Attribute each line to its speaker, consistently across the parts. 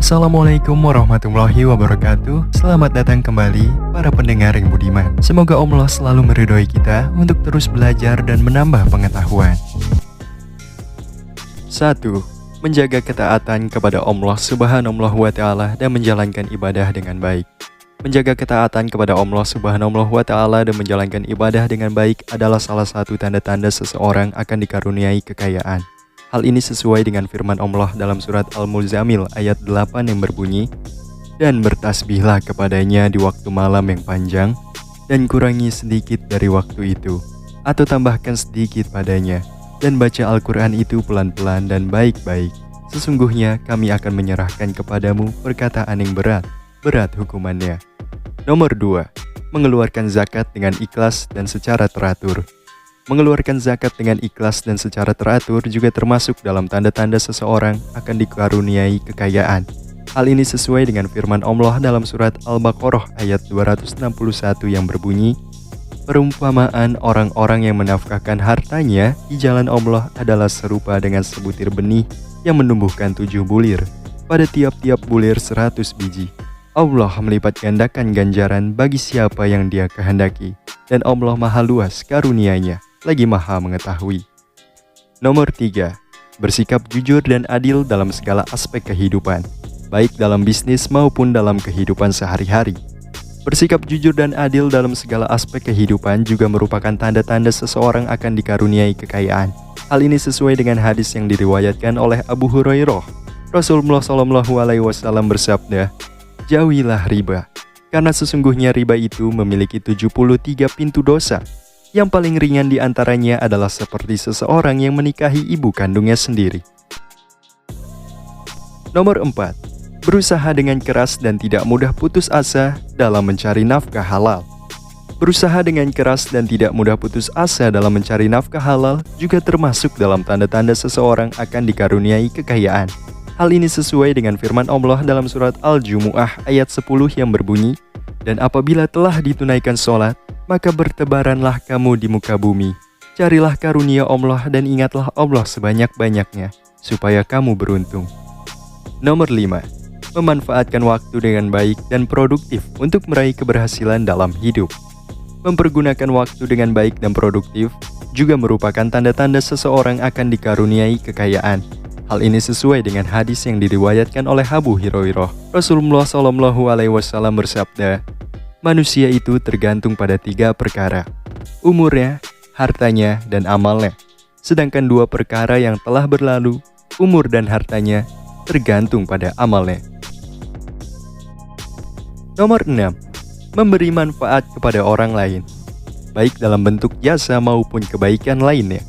Speaker 1: Assalamualaikum warahmatullahi wabarakatuh. Selamat datang kembali para pendengar yang budiman. Semoga Allah selalu meridhoi kita untuk terus belajar dan menambah pengetahuan. 1. Menjaga ketaatan kepada Allah Subhanahu wa Ta'ala dan menjalankan ibadah dengan baik. Menjaga ketaatan kepada Allah Subhanahu wa Ta'ala dan menjalankan ibadah dengan baik adalah salah satu tanda-tanda seseorang akan dikaruniai kekayaan. Hal ini sesuai dengan firman Allah dalam surat Al-Muzammil ayat 8 yang berbunyi, "Dan bertasbihlah kepadanya di waktu malam yang panjang, dan kurangi sedikit dari waktu itu, atau tambahkan sedikit padanya, dan baca Al-Quran itu pelan-pelan dan baik-baik. Sesungguhnya kami akan menyerahkan kepadamu perkataan yang berat hukumannya." Nomor 2. Mengeluarkan zakat dengan ikhlas dan secara teratur. Mengeluarkan zakat dengan ikhlas dan secara teratur juga termasuk dalam tanda-tanda seseorang akan dikaruniai kekayaan. Hal ini sesuai dengan firman Allah dalam surat Al-Baqarah ayat 261 yang berbunyi, "Perumpamaan orang-orang yang menafkahkan hartanya di jalan Allah adalah serupa dengan sebutir benih yang menumbuhkan 7 bulir, pada tiap-tiap bulir 100 biji. Allah melipat gandakan ganjaran bagi siapa yang Dia kehendaki, dan Allah maha luas karunia-Nya, lagi maha mengetahui." Nomor 3. Bersikap jujur dan adil dalam segala aspek kehidupan, baik dalam bisnis maupun dalam kehidupan sehari-hari. Bersikap jujur dan adil dalam segala aspek kehidupan juga merupakan tanda-tanda seseorang akan dikaruniai kekayaan. Hal ini sesuai dengan hadis yang diriwayatkan oleh Abu Hurairah. Rasulullah SAW bersabda, "Jauhilah riba, karena sesungguhnya riba itu memiliki 73 pintu dosa. Yang paling ringan di antaranya adalah seperti seseorang yang menikahi ibu kandungnya sendiri." Nomor 4. Berusaha dengan keras dan tidak mudah putus asa dalam mencari nafkah halal. Berusaha dengan keras dan tidak mudah putus asa dalam mencari nafkah halal juga termasuk dalam tanda-tanda seseorang akan dikaruniai kekayaan. Hal ini sesuai dengan firman Allah dalam surat Al-Jumu'ah ayat 10 yang berbunyi, "Dan apabila telah ditunaikan sholat, maka bertebaranlah kamu di muka bumi. Carilah karunia Allah dan ingatlah Allah sebanyak-banyaknya, supaya kamu beruntung." Nomor 5. Memanfaatkan waktu dengan baik dan produktif untuk meraih keberhasilan dalam hidup. Mempergunakan waktu dengan baik dan produktif juga merupakan tanda-tanda seseorang akan dikaruniai kekayaan. Hal ini sesuai dengan hadis yang diriwayatkan oleh Abu Hurairah. Rasulullah SAW bersabda, "Manusia itu tergantung pada 3 perkara, umurnya, hartanya, dan amalnya. Sedangkan 2 perkara yang telah berlalu, umur dan hartanya, tergantung pada amalnya." Nomor 6. Memberi manfaat kepada orang lain, baik dalam bentuk jasa maupun kebaikan lainnya.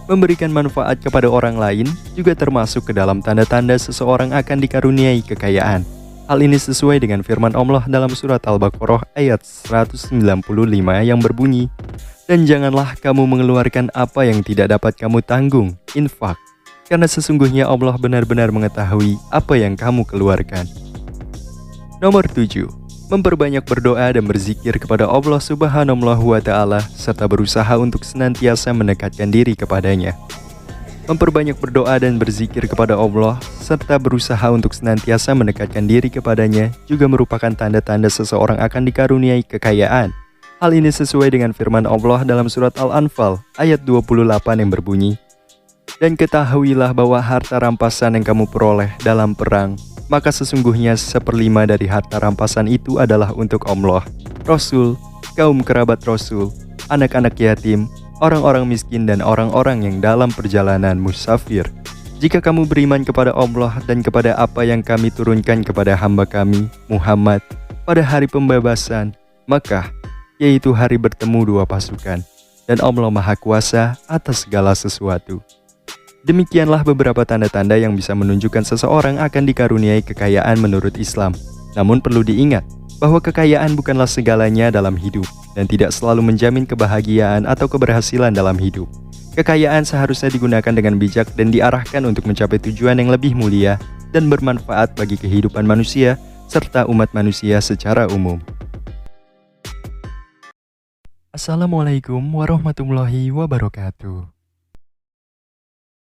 Speaker 1: Memberikan manfaat kepada orang lain juga termasuk ke dalam tanda-tanda seseorang akan dikaruniai kekayaan. Hal ini sesuai dengan firman Allah dalam surat Al-Baqarah ayat 195 yang berbunyi, "Dan janganlah kamu mengeluarkan apa yang tidak dapat kamu tanggung, infak, karena sesungguhnya Allah benar-benar mengetahui apa yang kamu keluarkan." Nomor 7. Memperbanyak berdoa dan berzikir kepada Allah Subhanahu wa Ta'ala serta berusaha untuk senantiasa mendekatkan diri kepadanya. Memperbanyak berdoa dan berzikir kepada Allah serta berusaha untuk senantiasa mendekatkan diri kepadanya juga merupakan tanda-tanda seseorang akan dikaruniai kekayaan. Hal ini sesuai dengan firman Allah dalam surat Al-Anfal ayat 28 yang berbunyi, "Dan ketahuilah bahwa harta rampasan yang kamu peroleh dalam perang, maka sesungguhnya 1/5 dari harta rampasan itu adalah untuk Allah, Rasul, kaum kerabat Rasul, anak-anak yatim, orang-orang miskin dan orang-orang yang dalam perjalanan musafir. Jika kamu beriman kepada Allah dan kepada apa yang kami turunkan kepada hamba kami, Muhammad, pada hari pembebasan, maka, yaitu hari bertemu 2 pasukan, dan Allah Maha Kuasa atas segala sesuatu." Demikianlah beberapa tanda-tanda yang bisa menunjukkan seseorang akan dikaruniai kekayaan menurut Islam. Namun perlu diingat bahwa kekayaan bukanlah segalanya dalam hidup dan tidak selalu menjamin kebahagiaan atau keberhasilan dalam hidup. Kekayaan seharusnya digunakan dengan bijak dan diarahkan untuk mencapai tujuan yang lebih mulia dan bermanfaat bagi kehidupan manusia serta umat manusia secara umum. Assalamualaikum warahmatullahi wabarakatuh.